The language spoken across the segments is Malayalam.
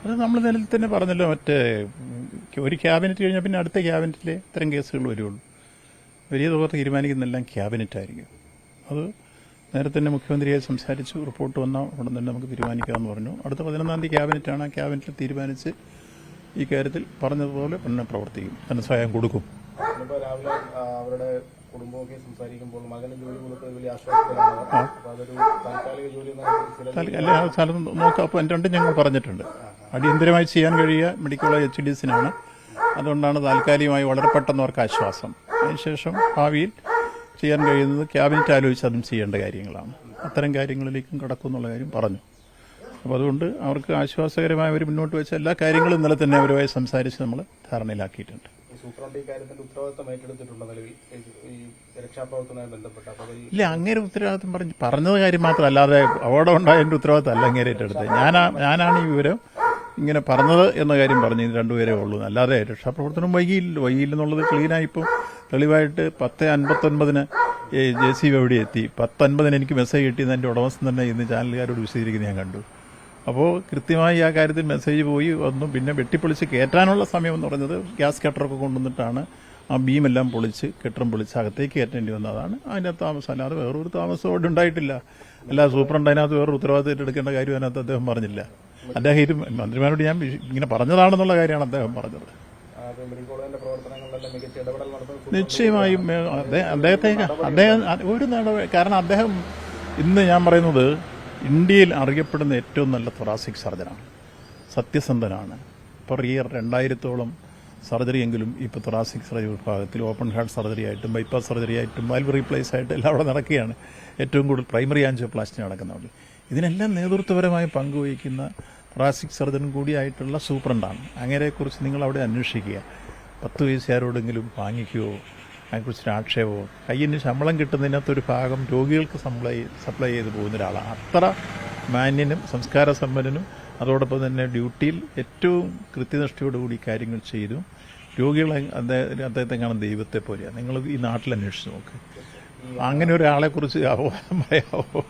അത് നമ്മൾ നിലയിൽ തന്നെ പറഞ്ഞല്ലോ, മറ്റേ ഒരു ക്യാബിനറ്റ് കഴിഞ്ഞാൽ പിന്നെ അടുത്ത ക്യാബിനറ്റിലെ ഇത്തരം കേസുകൾ വരുള്ളൂ. വലിയ തുക തീരുമാനിക്കുന്നതെല്ലാം ക്യാബിനറ്റായിരിക്കും. അത് നേരത്തെ തന്നെ മുഖ്യമന്ത്രിയെ സംസാരിച്ചു, റിപ്പോർട്ട് വന്നാൽ ഉടൻ തന്നെ നമുക്ക് തീരുമാനിക്കാമെന്ന് പറഞ്ഞു. അടുത്ത 11-ാം തീയതി ക്യാബിനറ്റാണ്. ആ ക്യാബിനറ്റിൽ തീരുമാനിച്ച് ഈ കാര്യത്തിൽ പറഞ്ഞതുപോലെ പിന്നെ പ്രവർത്തിക്കും, ധനസഹായം കൊടുക്കും. രാവിലെ അവരുടെ കുടുംബമൊക്കെ സംസാരിക്കുമ്പോൾ മകന് ജോലി കൊടുത്തത് വലിയ ആശ്വാസത്തിലാണ്. അതൊരു താൽക്കാലിക ജോലി അല്ല, ആ സ്ഥലം നോക്കാം. അപ്പോൾ രണ്ടും ഞങ്ങൾ പറഞ്ഞിട്ടുണ്ട്. അടിയന്തരമായി ചെയ്യാൻ കഴിയുക മെഡിക്കൽ കോളേജ് HDSനാണ്. അതുകൊണ്ടാണ് താൽക്കാലികമായി വളരെ പെട്ടെന്ന് അവർക്ക് ആശ്വാസം. അതിനുശേഷം ഭാവിയിൽ ചെയ്യാൻ കഴിയുന്നത് ക്യാബിനറ്റ് ആലോചിച്ച് അതും ചെയ്യേണ്ട കാര്യങ്ങളാണ്. അത്തരം കാര്യങ്ങളിലേക്കും കടക്കും എന്നുള്ള കാര്യം പറഞ്ഞു. അപ്പോൾ അതുകൊണ്ട് അവർക്ക് ആശ്വാസകരമായി അവർ മുന്നോട്ട് വെച്ച എല്ലാ കാര്യങ്ങളും ഇന്നലെ തന്നെ അവരുമായി സംസാരിച്ച് നമ്മൾ ധാരണയിലാക്കിയിട്ടുണ്ട്. സൂപ്രണ്ട് ഈ കാര്യത്തിന്റെ ഉത്തരവാദിത്തം ഏറ്റെടുത്തിട്ടുണ്ടോ നിലവിൽ ഈ രക്ഷാപ്രവർത്തനവുമായി ബന്ധപ്പെട്ട്? ഇല്ല, അങ്ങേരെ ഉത്തരവാദിത്തം പറഞ്ഞത് കാര്യം മാത്രമല്ലാതെ അപകടം ഉണ്ടായതിന്റെ ഉത്തരവാദിത്തം അല്ല അങ്ങേരെ ഏറ്റെടുത്തത്. ഞാനാണ് ഈ വിവരം ഇങ്ങനെ പറഞ്ഞത് എന്ന കാര്യം പറഞ്ഞു. ഇത് രണ്ടുപേരേ ഉള്ളൂ. അല്ലാതെ രക്ഷാപ്രവർത്തനം വൈകിയില്ലെന്നുള്ളത് ക്ലീനായി. ഇപ്പം തെളിവായിട്ട് 10:59 JCB എവിടെ എത്തി, 10:50 എനിക്ക് മെസ്സേജ് കിട്ടിയെന്ന് എൻ്റെ ഉടമസ്ഥൻ തന്നെ ഇന്ന് ചാനലുകാരോട് വിശദീകരിക്കുന്നത് ഞാൻ കണ്ടു. അപ്പോൾ കൃത്യമായി ആ കാര്യത്തിൽ മെസ്സേജ് പോയി വന്നു. പിന്നെ വെട്ടിപ്പൊളിച്ച് കയറ്റാനുള്ള സമയം എന്ന് പറഞ്ഞത് ഗ്യാസ് കട്ടറൊക്കെ കൊണ്ടുവന്നിട്ടാണ് ആ ബീമെല്ലാം പൊളിച്ച് കെട്ടിടം പൊളിച്ച് അകത്തേക്ക് കയറ്റേണ്ടി വന്നതാണ് അതിൻ്റെ താമസം. അല്ലാതെ വേറൊരു താമസം അവിടെ ഉണ്ടായിട്ടില്ല. അല്ല, സൂപ്രണ്ട് അതിനകത്ത് വേറൊരു ഉത്തരവാദിത്തം എടുക്കേണ്ട കാര്യം അതിനകത്ത് അദ്ദേഹം പറഞ്ഞില്ല. അദ്ദേഹം ഇത് മന്ത്രിമാരോട് ഞാൻ ഇങ്ങനെ പറഞ്ഞതാണെന്നുള്ള കാര്യമാണ് അദ്ദേഹം പറഞ്ഞത്. നിശ്ചയമായും അദ്ദേഹം ഒരു നടപടി, കാരണം അദ്ദേഹം ഇന്ന് ഞാൻ പറയുന്നത് ഇന്ത്യയിൽ അറിയപ്പെടുന്ന ഏറ്റവും നല്ല തൊറാസിക് സർജനാണ്, സത്യസന്ധനാണ്. പെർ ഇയർ 2000-ഓളം സർജറി എങ്കിലും ഇപ്പോൾ തൊറാസിക് സർജറി വിഭാഗത്തിൽ ഓപ്പൺ ഹാർട്ട് സർജറി ആയിട്ടും ബൈപ്പാസ് സർജറി ആയിട്ടും വാൽവ് റീപ്ലേസ് ആയിട്ടും എല്ലാം അവിടെ നടക്കുകയാണ്. ഏറ്റവും കൂടുതൽ പ്രൈമറി ആൻജിയോപ്ലാസ്റ്റി നടക്കുന്നതുകൊണ്ട് ഇതിനെല്ലാം നേതൃത്വപരമായി പങ്കുവഹിക്കുന്ന തൊറാസിക് സർജൻ കൂടിയായിട്ടുള്ള സൂപ്രണ്ടാണ്. അങ്ങനെക്കുറിച്ച് നിങ്ങൾ അവിടെ അന്വേഷിക്കുക. 10 വയസ്സുകാരോടെങ്കിലും വാങ്ങിക്കുകയോ അതിനെക്കുറിച്ചൊരു ആക്ഷേപമോ, കയ്യിന് ശമ്പളം കിട്ടുന്നതിനകത്തൊരു ഭാഗം രോഗികൾക്ക് സപ്ലൈ ചെയ്ത് പോകുന്ന ഒരാളാണ്. അത്ര മാന്യനും സംസ്കാര സമ്പന്നനും അതോടൊപ്പം തന്നെ ഡ്യൂട്ടിയിൽ ഏറ്റവും കൃത്യനിഷ്ഠയോടുകൂടി കാര്യങ്ങൾ ചെയ്തു. രോഗികളെ അദ്ദേഹത്തെ കാണാൻ ദൈവത്തെ പോലെയാണ്. നിങ്ങൾ ഈ നാട്ടിൽ അന്വേഷിച്ച് നോക്ക്. അങ്ങനെ ഒരാളെക്കുറിച്ച് അപവാദം പറയാവോ?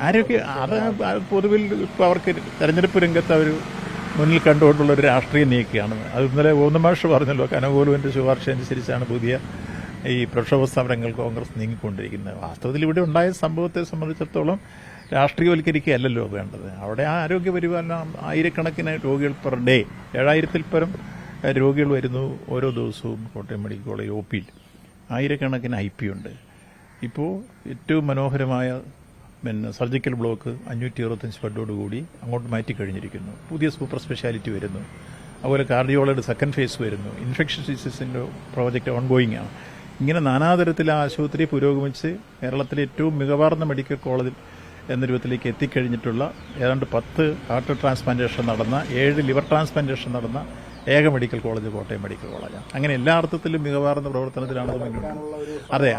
അത് പൊതുവിൽ ഇപ്പോൾ അവർക്ക് തെരഞ്ഞെടുപ്പ് രംഗത്ത് അവർ മുന്നിൽ കണ്ടുകൊണ്ടുള്ള ഒരു രാഷ്ട്രീയ നീക്കിയാണ്. അത് ഇന്നലെ ഗോവിന്ദമാഷ് പറഞ്ഞല്ലോ, കനകോലുവിന്റെ ശുപാർശ അനുസരിച്ചാണ് പുതിയ ഈ പ്രക്ഷോഭ സമരങ്ങൾ കോൺഗ്രസ് നീങ്ങിക്കൊണ്ടിരിക്കുന്നത്. വാസ്തവത്തിൽ ഇവിടെ ഉണ്ടായ സംഭവത്തെ സംബന്ധിച്ചിടത്തോളം രാഷ്ട്രീയവൽക്കരിക്കുകയല്ലല്ലോ വേണ്ടത്. അവിടെ ആ ആരോഗ്യ പരിപാലനം, ആയിരക്കണക്കിന് രോഗികൾ പെർ ഡേ, 7000-ൽ പരം രോഗികൾ വരുന്നു ഓരോ ദിവസവും കോട്ടയം മെഡിക്കൽ കോളേജ് OPയിൽ. ആയിരക്കണക്കിന് IP ഉണ്ട്. ഇപ്പോൾ ഏറ്റവും മനോഹരമായ സർജിക്കൽ ബ്ലോക്ക് 525 ബെഡോടുകൂടി അങ്ങോട്ട് മാറ്റിക്കഴിഞ്ഞിരിക്കുന്നു. പുതിയ സൂപ്പർ സ്പെഷ്യാലിറ്റി വരുന്നു. അതുപോലെ കാർഡിയോളജിയുടെ സെക്കൻഡ് ഫേസ് വരുന്നു. ഇൻഫെക്ഷ്യസ് ഡിസീസിൻ്റെ പ്രോജക്റ്റ് ഓൺഗോയിങ് ആണ്. ഇങ്ങനെ നാനാതരത്തിൽ ആ ആശുപത്രി പുരോഗമിച്ച് കേരളത്തിലെ ഏറ്റവും മികവാർന്ന മെഡിക്കൽ കോളേജിൽ എന്ന രൂപത്തിലേക്ക് എത്തിക്കഴിഞ്ഞിട്ടുള്ള ഏതാണ്ട് 10 ഹാർട്ട് ട്രാൻസ്പ്ലാന്റേഷൻ നടന്ന, 7 ലിവർ ട്രാൻസ്പ്ലാന്റേഷൻ നടന്ന ഏക മെഡിക്കൽ കോളേജ് കോട്ടയം മെഡിക്കൽ കോളേജാണ്. അങ്ങനെ എല്ലാ അർത്ഥത്തിലും മികവാർന്ന പ്രവർത്തനത്തിലാണ് അത് മുന്നോട്ട്. അതെ,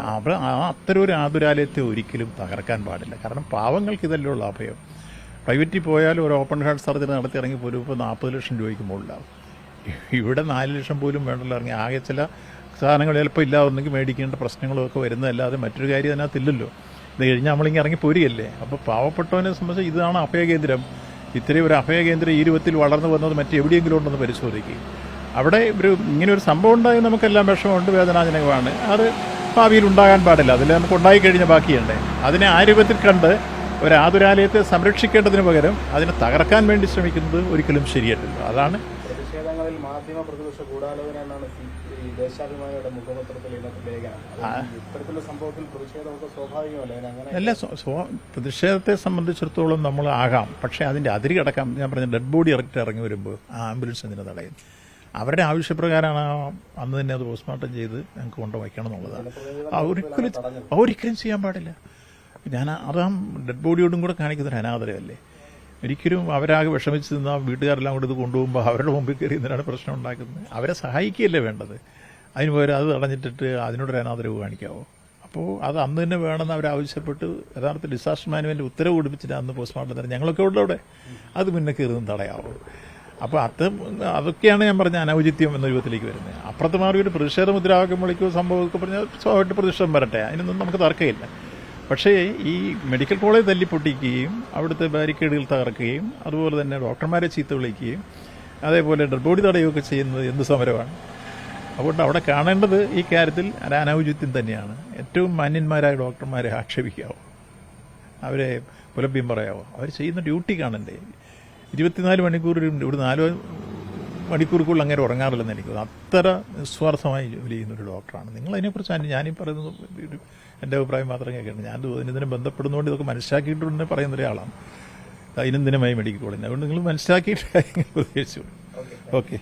അത്തരം ഒരു ആതുരാലയത്തെ ഒരിക്കലും തകർക്കാൻ പാടില്ല. കാരണം പാവങ്ങൾക്ക് ഇതല്ലേ ഉള്ള അഭയം. പ്രൈവറ്റിൽ പോയാലും ഒരു ഓപ്പൺ ഹാർട്ട് സർജറി നടത്തി ഇറങ്ങി പോലും ഇപ്പോൾ 40 ലക്ഷം രൂപയ്ക്ക് മുകളിലാവും. ഇവിടെ 4 ലക്ഷം പോലും വേണ്ടല്ലോ ഇറങ്ങി. ആകെ ചില സാധനങ്ങൾ ചിലപ്പോൾ ഇല്ലാതെന്നെങ്കിൽ മേടിക്കേണ്ട പ്രശ്നങ്ങളൊക്കെ വരുന്നതല്ലാതെ മറ്റൊരു കാര്യം അതിനകത്തില്ലല്ലോ. ഇത് കഴിഞ്ഞാൽ നമ്മളിങ്ങനെ ഇറങ്ങി പോരുകയല്ലേ. അപ്പോൾ പാവപ്പെട്ടവനെ സംബന്ധിച്ച് ഇതാണ് അഭയകേന്ദ്രം. ഇത്രയും ഒരു അഭയകേന്ദ്രം ഈ രൂപത്തിൽ വളർന്നു വന്നത് മറ്റെവിടെയെങ്കിലും ഉണ്ടെന്ന് പരിശോധിക്കുക. അവിടെ ഇങ്ങനെ ഒരു സംഭവം ഉണ്ടായി നമുക്കെല്ലാം വിഷമമുണ്ട്, വേദനാജനകമാണ്. അത് ഭാവിയിൽ ഉണ്ടാകാൻ പാടില്ല. അതിൽ നമുക്ക് ഉണ്ടായിക്കഴിഞ്ഞ ബാക്കിയുണ്ട്. അതിനെ ആ രൂപത്തിൽ കണ്ട് ഒരു ആതുരാലയത്തെ സംരക്ഷിക്കേണ്ടതിന് പകരം അതിനെ തകർക്കാൻ വേണ്ടി ശ്രമിക്കുന്നത് ഒരിക്കലും ശരിയല്ല. അതാണ് പ്രതിഷേധങ്ങളിൽ മാധ്യമ പ്രതിപക്ഷ ഗൂഢാലോചന എന്നാണ് ദേശാഭിമാനിയുടെ മുഖപത്രത്തിൽ ഇത്തരത്തിലുള്ള സംഭവത്തിൽ പ്രതിഷേധമൊക്കെ സ്വാഭാവികമല്ലേ? അല്ല, പ്രതിഷേധത്തെ സംബന്ധിച്ചിടത്തോളം നമ്മൾ ആകാം. പക്ഷേ അതിൻ്റെ അതിരി കടക്കാം. ഞാൻ പറഞ്ഞ ഡെഡ് ബോഡി ഇറങ്ങി വരുമ്പോൾ ആ ആംബുലൻസ് എന്തിനെ തടയും? അവരുടെ ആവശ്യപ്രകാരമാണ് അന്ന് തന്നെ അത് പോസ്റ്റ്മോർട്ടം ചെയ്ത് ഞങ്ങൾക്ക് കൊണ്ടുവയ്ക്കണം എന്നുള്ളതാണ്. ഒരിക്കലും ചെയ്യാൻ പാടില്ല. അതാ ഡെഡ് ബോഡിയോടും കൂടെ കാണിക്കുന്നൊരു അനാദരവല്ലേ. ഒരിക്കലും അവരാകെ വിഷമിച്ച് നിന്നാൽ വീട്ടുകാരെല്ലാം കൂടെ ഇത് കൊണ്ടുപോകുമ്പോൾ അവരുടെ മുമ്പിൽ കയറി എന്തിനാണ് പ്രശ്നം ഉണ്ടാക്കുന്നത്? അവരെ സഹായിക്കുകയല്ലേ വേണ്ടത്. അതിന് പകരം അത് തടഞ്ഞിട്ടിട്ട് അതിനോടൊരു അനാദരവ് കാണിക്കാവോ? അപ്പോൾ അത് അന്ന് തന്നെ വേണമെന്ന് അവരാവശ്യപ്പെട്ട് യഥാർത്ഥ ഡിസാസ്റ്റർ മാനുവലിൻ്റെ ഉത്തരവ് പിടിപ്പിച്ചിട്ട് അന്ന് പോസ്റ്റ്മോർട്ടം തരാം. ഞങ്ങളൊക്കെ ഉള്ള അവിടെ അത് മുന്നേ കയറുന്നത് തടയാവോ? അപ്പോൾ അതൊക്കെയാണ് ഞാൻ പറഞ്ഞ അനൗചിത്യം എന്ന രൂപത്തിലേക്ക് വരുന്നത്. അപ്പുറത്ത് മാറി ഒരു പ്രതിഷേധ മുദ്രാവാക്യം വിളിക്കുകയോ സംഭവമൊക്കെ പറഞ്ഞാൽ സ്വാഭാവികമായിട്ട് പ്രതിഷേധം വരട്ടെ, അതിനൊന്നും നമുക്ക് തർക്കമില്ല. പക്ഷേ ഈ മെഡിക്കൽ കോളേജ് തല്ലിപ്പൊട്ടിക്കുകയും അവിടുത്തെ ബാരിക്കേഡുകൾ തകർക്കുകയും അതുപോലെ തന്നെ ഡോക്ടർമാരെ ചീത്ത വിളിക്കുകയും അതേപോലെ ഡെഡ് ബോഡി തടയുകയൊക്കെ ചെയ്യുന്നത് എന്ത് സമരമാണ്? അതുകൊണ്ട് അവിടെ കാണേണ്ടത് ഈ കാര്യത്തിൽ ഒരു അനൗചിത്യം തന്നെയാണ്. ഏറ്റവും മാന്യന്മാരായ ഡോക്ടർമാരെ ആക്ഷേപിക്കാവോ? അവരെ പുലഭ്യം പറയാവോ? അവർ ചെയ്യുന്ന ഡ്യൂട്ടി കാണണ്ടേ? 24 മണിക്കൂർ ഇവിടെ 4 മണിക്കൂറുകളിൽ അങ്ങനെ ഉറങ്ങാറില്ലെന്ന് എനിക്ക് തോന്നുന്നു. അത്ര നിസ്വാർത്ഥമായി ജോലി ചെയ്യുന്നൊരു ഡോക്ടറാണ്. നിങ്ങളതിനെക്കുറിച്ച് ഞാനീ പറയുന്നത് എൻ്റെ അഭിപ്രായം മാത്രം കേൾക്കണം. ഞാൻ ഇതിനെ ബന്ധപ്പെടുന്നതുകൊണ്ട് ഇതൊക്കെ മനസ്സിലാക്കിയിട്ടുണ്ടെന്ന് പറയുന്ന ഒരാളാണ് ദൈനംദിനമായി മെഡിക്കൽ കോളേജിൽ. അതുകൊണ്ട് നിങ്ങൾ മനസ്സിലാക്കിയിട്ട് കാര്യങ്ങൾ പ്രത്യേകിച്ചു. ഓക്കെ.